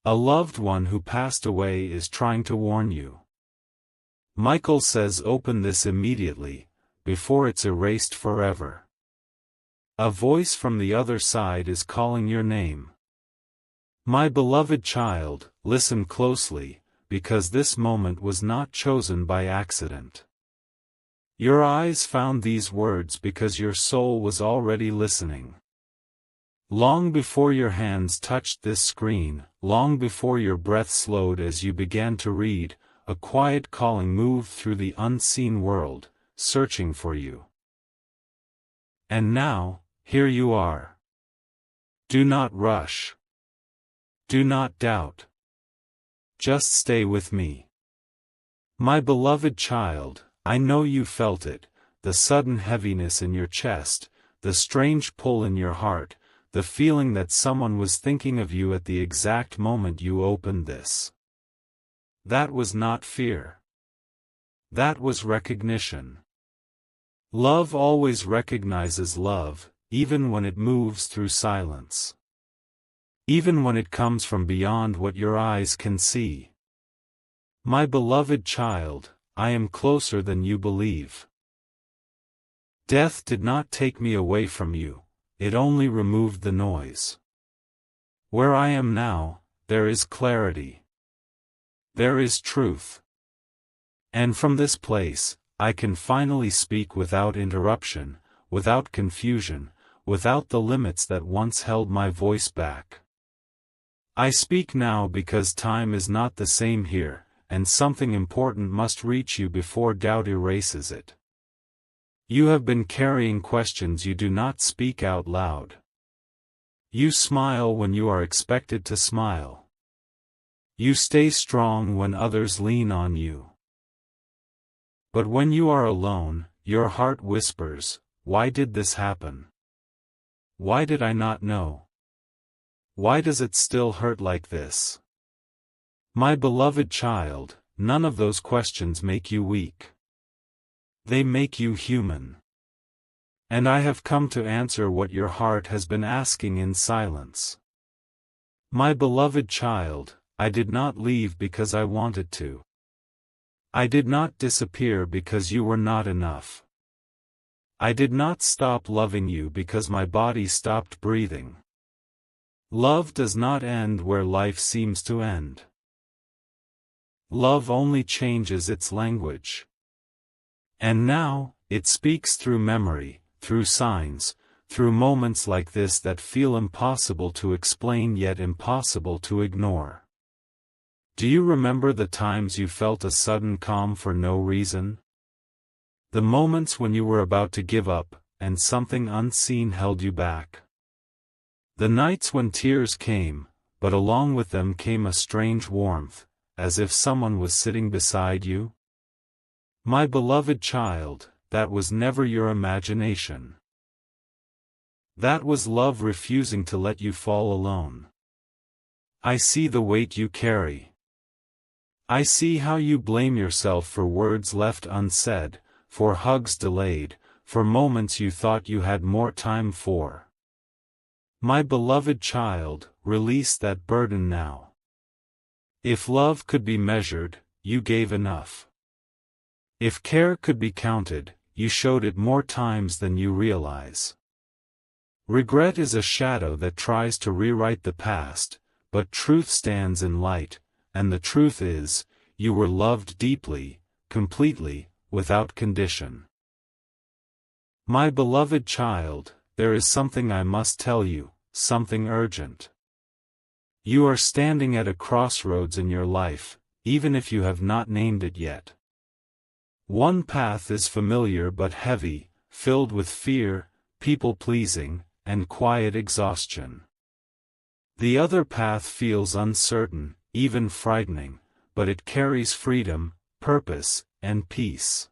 A loved one who passed away is trying to warn you. Michael says open this immediately, before it's erased forever. A voice from the other side is calling your name. My beloved child, listen closely, because this moment was not chosen by accident. Your eyes found these words because your soul was already listening. Long before your hands touched this screen, long before your breath slowed as you began to read, a quiet calling moved through the unseen world, searching for you. And now, here you are. Do not rush. Do not doubt. Just stay with me. My beloved child, I know you felt it, the sudden heaviness in your chest, the strange pull in your heart, the feeling that someone was thinking of you at the exact moment you opened this. That was not fear. That was recognition. Love always recognizes love, even when it moves through silence. Even when it comes from beyond what your eyes can see. My beloved child, I am closer than you believe. Death did not take me away from you. It only removed the noise. Where I am now, there is clarity. There is truth. And from this place, I can finally speak without interruption, without confusion, without the limits that once held my voice back. I speak now because time is not the same here, and something important must reach you before doubt erases it. You have been carrying questions you do not speak out loud. You smile when you are expected to smile. You stay strong when others lean on you. But when you are alone, your heart whispers, why did this happen? Why did I not know? Why does it still hurt like this? My beloved child, none of those questions make you weak. They make you human. And I have come to answer what your heart has been asking in silence. My beloved child, I did not leave because I wanted to. I did not disappear because you were not enough. I did not stop loving you because my body stopped breathing. Love does not end where life seems to end. Love only changes its language. And now, it speaks through memory, through signs, through moments like this that feel impossible to explain yet impossible to ignore. Do you remember the times you felt a sudden calm for no reason? The moments when you were about to give up, and something unseen held you back. The nights when tears came, but along with them came a strange warmth, as if someone was sitting beside you? My beloved child, that was never your imagination. That was love refusing to let you fall alone. I see the weight you carry. I see how you blame yourself for words left unsaid, for hugs delayed, for moments you thought you had more time for. My beloved child, release that burden now. If love could be measured, you gave enough. If care could be counted, you showed it more times than you realize. Regret is a shadow that tries to rewrite the past, but truth stands in light, and the truth is, you were loved deeply, completely, without condition. My beloved child, there is something I must tell you, something urgent. You are standing at a crossroads in your life, even if you have not named it yet. One path is familiar but heavy, filled with fear, people-pleasing, and quiet exhaustion. The other path feels uncertain, even frightening, but it carries freedom, purpose, and peace.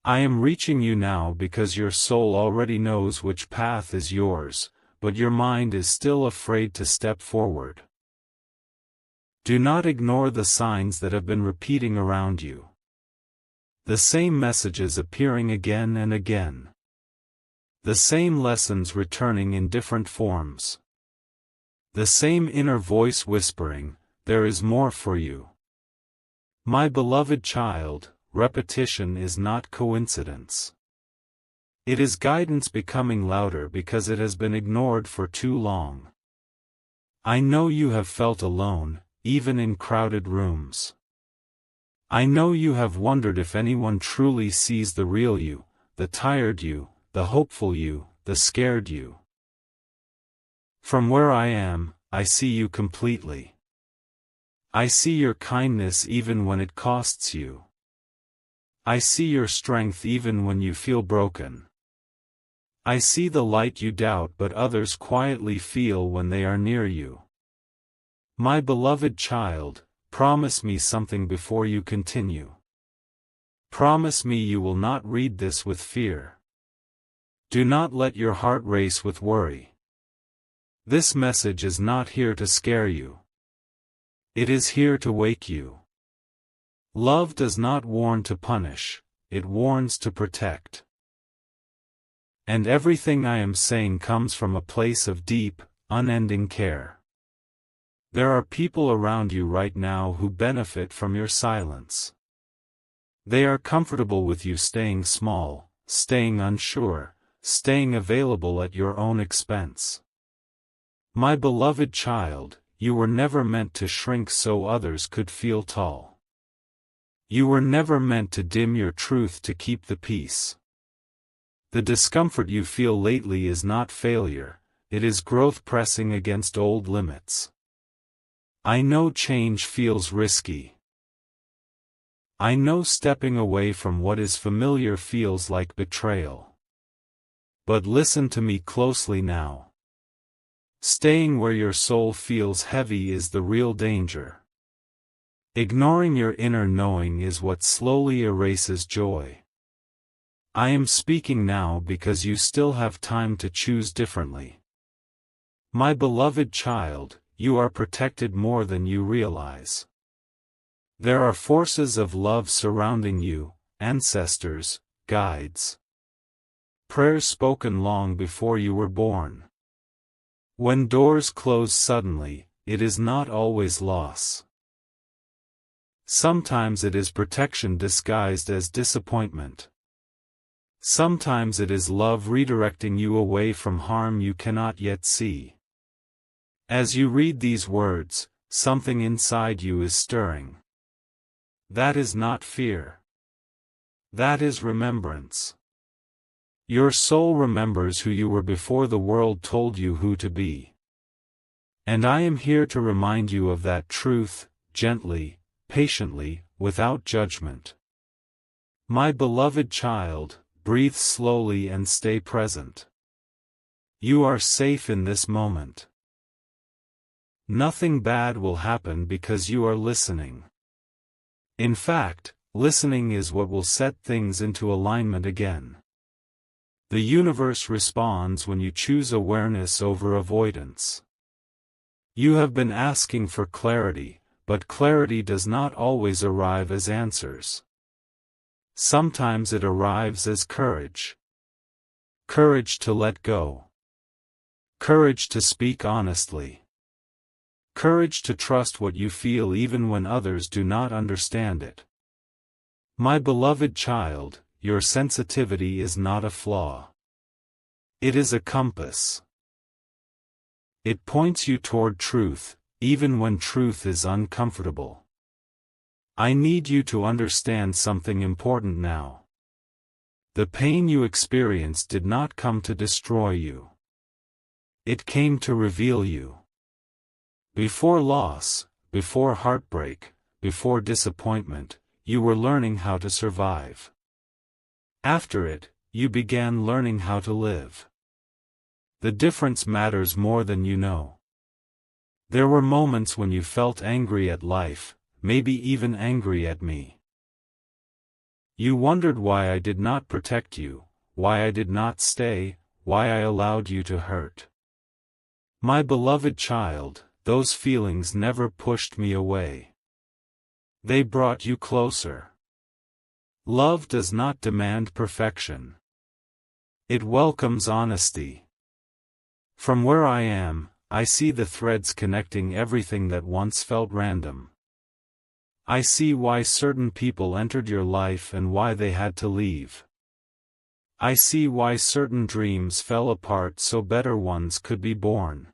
I am reaching you now because your soul already knows which path is yours, but your mind is still afraid to step forward. Do not ignore the signs that have been repeating around you. The same messages appearing again and again. The same lessons returning in different forms. The same inner voice whispering, "There is more for you." My beloved child, repetition is not coincidence. It is guidance becoming louder because it has been ignored for too long. I know you have felt alone, even in crowded rooms. I know you have wondered if anyone truly sees the real you, the tired you, the hopeful you, the scared you. From where I am, I see you completely. I see your kindness even when it costs you. I see your strength even when you feel broken. I see the light you doubt but others quietly feel when they are near you. My beloved child, promise me something before you continue. Promise me you will not read this with fear. Do not let your heart race with worry. This message is not here to scare you. It is here to wake you. Love does not warn to punish, it warns to protect. And everything I am saying comes from a place of deep, unending care. There are people around you right now who benefit from your silence. They are comfortable with you staying small, staying unsure, staying available at your own expense. My beloved child, you were never meant to shrink so others could feel tall. You were never meant to dim your truth to keep the peace. The discomfort you feel lately is not failure, it is growth pressing against old limits. I know change feels risky. I know stepping away from what is familiar feels like betrayal. But listen to me closely now. Staying where your soul feels heavy is the real danger. Ignoring your inner knowing is what slowly erases joy. I am speaking now because you still have time to choose differently. My beloved child, you are protected more than you realize. There are forces of love surrounding you, ancestors, guides. Prayers spoken long before you were born. When doors close suddenly, it is not always loss. Sometimes it is protection disguised as disappointment. Sometimes it is love redirecting you away from harm you cannot yet see. As you read these words, something inside you is stirring. That is not fear. That is remembrance. Your soul remembers who you were before the world told you who to be. And I am here to remind you of that truth, gently, patiently, without judgment. My beloved child, breathe slowly and stay present. You are safe in this moment. Nothing bad will happen because you are listening. In fact, listening is what will set things into alignment again. The universe responds when you choose awareness over avoidance. You have been asking for clarity, but clarity does not always arrive as answers. Sometimes it arrives as courage. Courage to let go. Courage to speak honestly. Courage to trust what you feel even when others do not understand it. My beloved child, your sensitivity is not a flaw. It is a compass. It points you toward truth, even when truth is uncomfortable. I need you to understand something important now. The pain you experienced did not come to destroy you. It came to reveal you. Before loss, before heartbreak, before disappointment, you were learning how to survive. After it, you began learning how to live. The difference matters more than you know. There were moments when you felt angry at life, maybe even angry at me. You wondered why I did not protect you, why I did not stay, why I allowed you to hurt. My beloved child, those feelings never pushed me away. They brought you closer. Love does not demand perfection. It welcomes honesty. From where I am, I see the threads connecting everything that once felt random. I see why certain people entered your life and why they had to leave. I see why certain dreams fell apart so better ones could be born.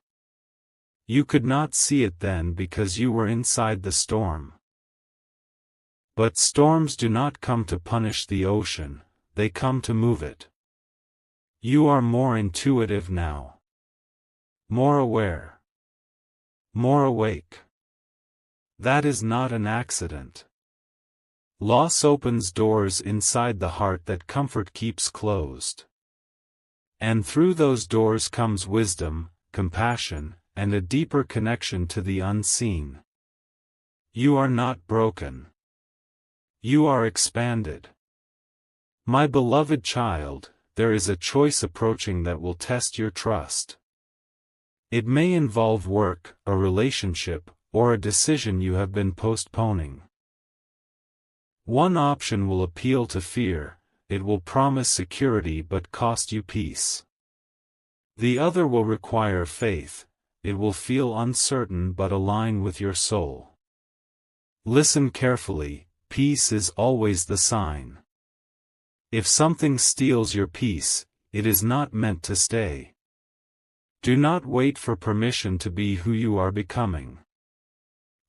You could not see it then because you were inside the storm. But storms do not come to punish the ocean, they come to move it. You are more intuitive now. More aware. More awake. That is not an accident. Loss opens doors inside the heart that comfort keeps closed. And through those doors comes wisdom, compassion, and a deeper connection to the unseen. You are not broken. You are expanded. My beloved child, there is a choice approaching that will test your trust. It may involve work, a relationship, or a decision you have been postponing. One option will appeal to fear, it will promise security but cost you peace. The other will require faith, it will feel uncertain but align with your soul. Listen carefully, peace is always the sign. If something steals your peace, it is not meant to stay. Do not wait for permission to be who you are becoming.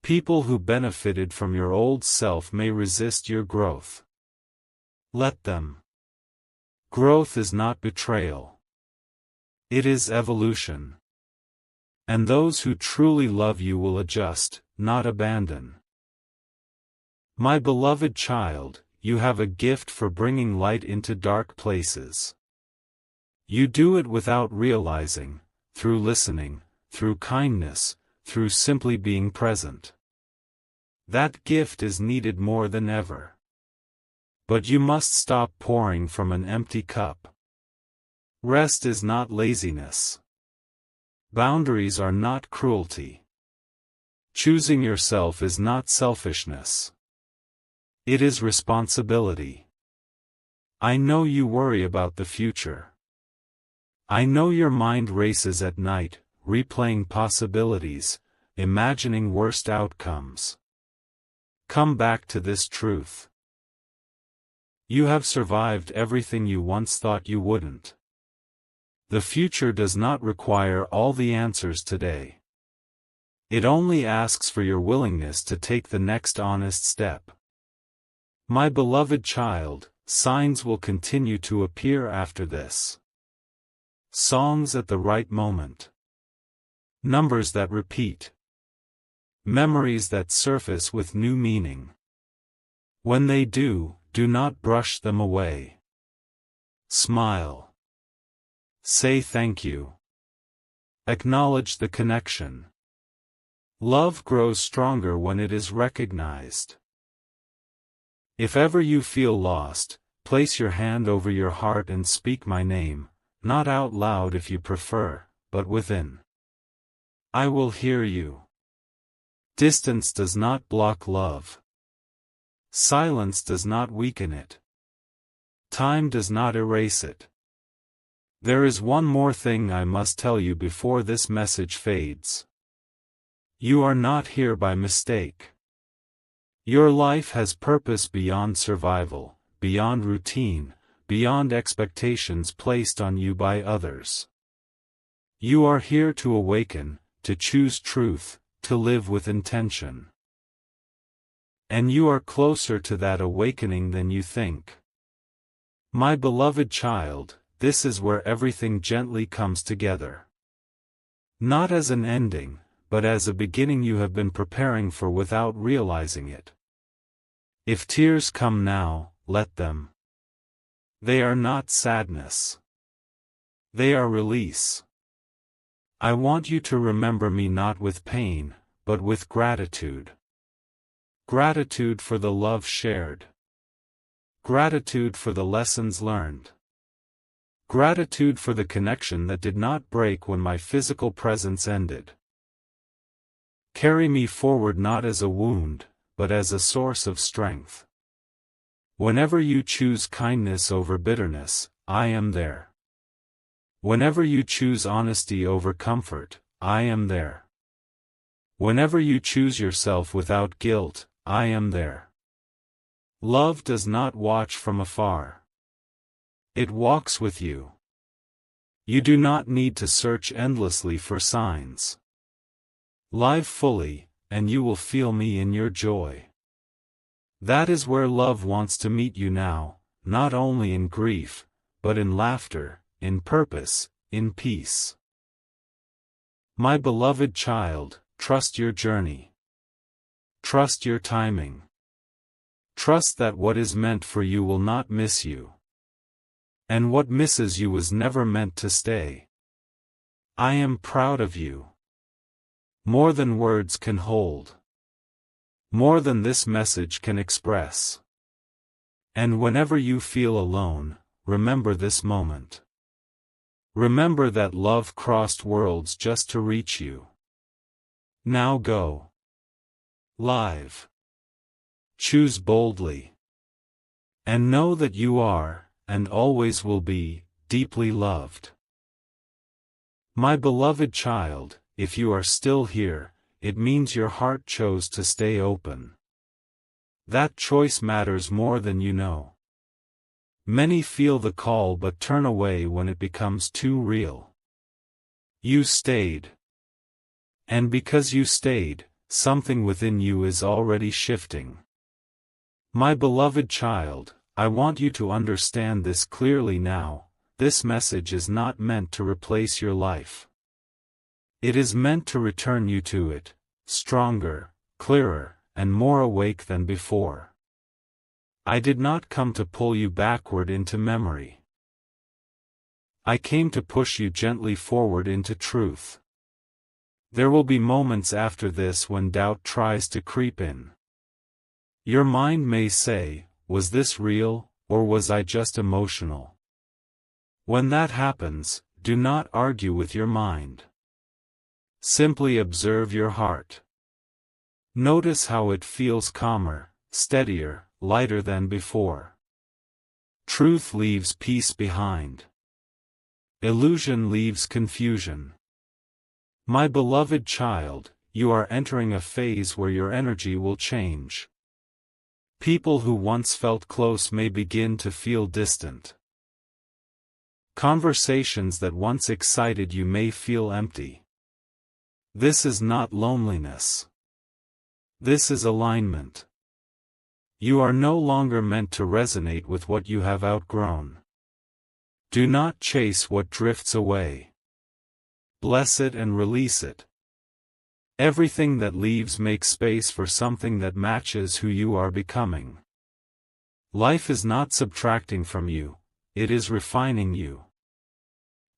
People who benefited from your old self may resist your growth. Let them. Growth is not betrayal. It is evolution. And those who truly love you will adjust, not abandon. My beloved child, you have a gift for bringing light into dark places. You do it without realizing, through listening, through kindness, through simply being present. That gift is needed more than ever. But you must stop pouring from an empty cup. Rest is not laziness. Boundaries are not cruelty. Choosing yourself is not selfishness. It is responsibility. I know you worry about the future. I know your mind races at night, replaying possibilities, imagining worst outcomes. Come back to this truth. You have survived everything you once thought you wouldn't. The future does not require all the answers today. It only asks for your willingness to take the next honest step. My beloved child, signs will continue to appear after this. Songs at the right moment. Numbers that repeat. Memories that surface with new meaning. When they do, do not brush them away. Smile. Say thank you. Acknowledge the connection. Love grows stronger when it is recognized. If ever you feel lost, place your hand over your heart and speak my name, not out loud if you prefer, but within. I will hear you. Distance does not block love. Silence does not weaken it. Time does not erase it. There is one more thing I must tell you before this message fades. You are not here by mistake. Your life has purpose beyond survival, beyond routine, beyond expectations placed on you by others. You are here to awaken, to choose truth, to live with intention. And you are closer to that awakening than you think. My beloved child, this is where everything gently comes together. Not as an ending, but as a beginning you have been preparing for without realizing it. If tears come now, let them. They are not sadness. They are release. I want you to remember me not with pain, but with gratitude. Gratitude for the love shared. Gratitude for the lessons learned. Gratitude for the connection that did not break when my physical presence ended. Carry me forward not as a wound, but as a source of strength. Whenever you choose kindness over bitterness, I am there. Whenever you choose honesty over comfort, I am there. Whenever you choose yourself without guilt, I am there. Love does not watch from afar. It walks with you. You do not need to search endlessly for signs. Live fully, and you will feel me in your joy. That is where love wants to meet you now, not only in grief, but in laughter, in purpose, in peace. My beloved child, trust your journey. Trust your timing. Trust that what is meant for you will not miss you. And what misses you was never meant to stay. I am proud of you. More than words can hold. More than this message can express. And whenever you feel alone, remember this moment. Remember that love crossed worlds just to reach you. Now go. Live. Choose boldly. And know that you are, and always will be, deeply loved. My beloved child, if you are still here, it means your heart chose to stay open. That choice matters more than you know. Many feel the call but turn away when it becomes too real. You stayed. And because you stayed, something within you is already shifting. My beloved child, I want you to understand this clearly now. This message is not meant to replace your life. It is meant to return you to it, stronger, clearer, and more awake than before. I did not come to pull you backward into memory. I came to push you gently forward into truth. There will be moments after this when doubt tries to creep in. Your mind may say, was this real, or was I just emotional? When that happens, do not argue with your mind. Simply observe your heart. Notice how it feels calmer, steadier, lighter than before. Truth leaves peace behind. Illusion leaves confusion. My beloved child, you are entering a phase where your energy will change. People who once felt close may begin to feel distant. Conversations that once excited you may feel empty. This is not loneliness. This is alignment. You are no longer meant to resonate with what you have outgrown. Do not chase what drifts away. Bless it and release it. Everything that leaves makes space for something that matches who you are becoming. Life is not subtracting from you, it is refining you.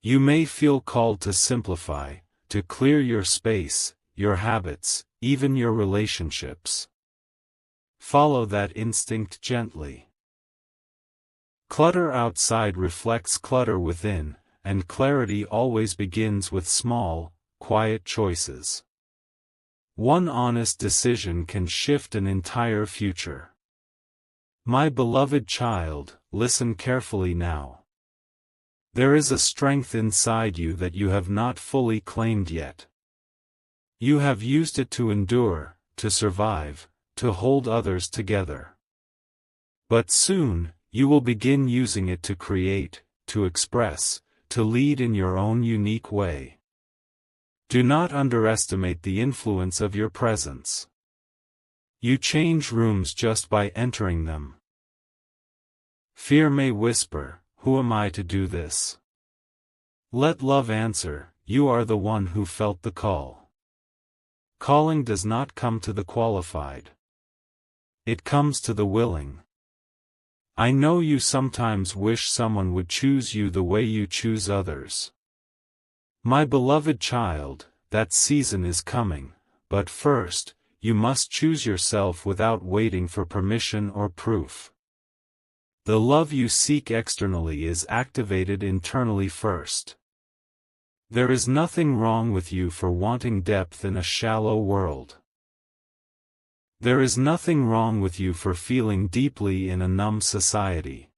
You may feel called to simplify, to clear your space, your habits, even your relationships. Follow that instinct gently. Clutter outside reflects clutter within, and clarity always begins with small, quiet choices. One honest decision can shift an entire future. My beloved child, listen carefully now. There is a strength inside you that you have not fully claimed yet. You have used it to endure, to survive, to hold others together. But soon, you will begin using it to create, to express, to lead in your own unique way. Do not underestimate the influence of your presence. You change rooms just by entering them. Fear may whisper, "Who am I to do this?" Let love answer, "You are the one who felt the call." Calling does not come to the qualified. It comes to the willing. I know you sometimes wish someone would choose you the way you choose others. My beloved child, that season is coming, but first, you must choose yourself without waiting for permission or proof. The love you seek externally is activated internally first. There is nothing wrong with you for wanting depth in a shallow world. There is nothing wrong with you for feeling deeply in a numb society.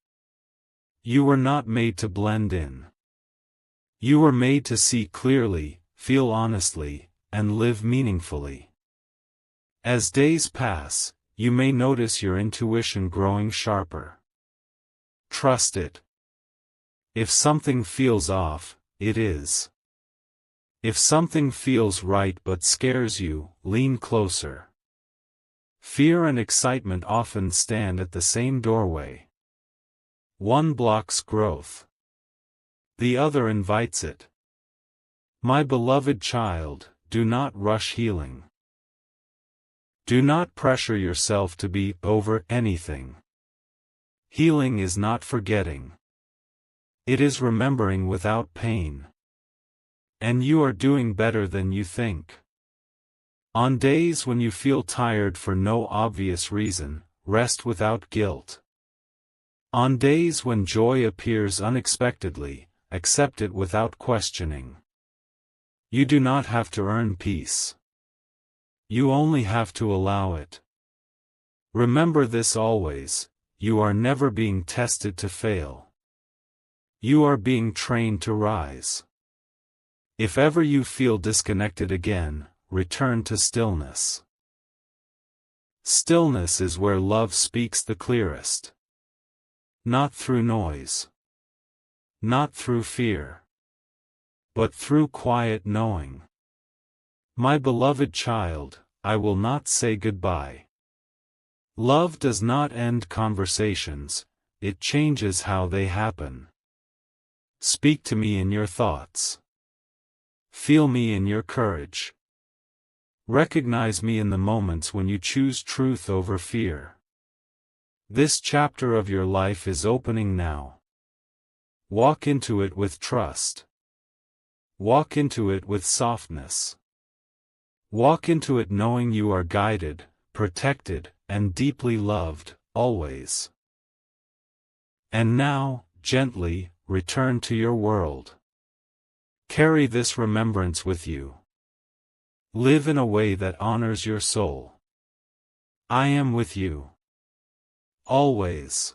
You were not made to blend in. You were made to see clearly, feel honestly, and live meaningfully. As days pass, you may notice your intuition growing sharper. Trust it. If something feels off, it is. If something feels right but scares you, lean closer. Fear and excitement often stand at the same doorway. One blocks growth. The other invites it. My beloved child, do not rush healing. Do not pressure yourself to be over anything. Healing is not forgetting. It is remembering without pain. And you are doing better than you think. On days when you feel tired for no obvious reason, rest without guilt. On days when joy appears unexpectedly, accept it without questioning. You do not have to earn peace. You only have to allow it. Remember this always: you are never being tested to fail. You are being trained to rise. If ever you feel disconnected again, return to stillness. Stillness is where love speaks the clearest. Not through noise. Not through fear. But through quiet knowing. My beloved child, I will not say goodbye. Love does not end conversations, it changes how they happen. Speak to me in your thoughts. Feel me in your courage. Recognize me in the moments when you choose truth over fear. This chapter of your life is opening now. Walk into it with trust. Walk into it with softness. Walk into it knowing you are guided, protected, and deeply loved, always. And now, gently, return to your world. Carry this remembrance with you. Live in a way that honors your soul. I am with you. Always.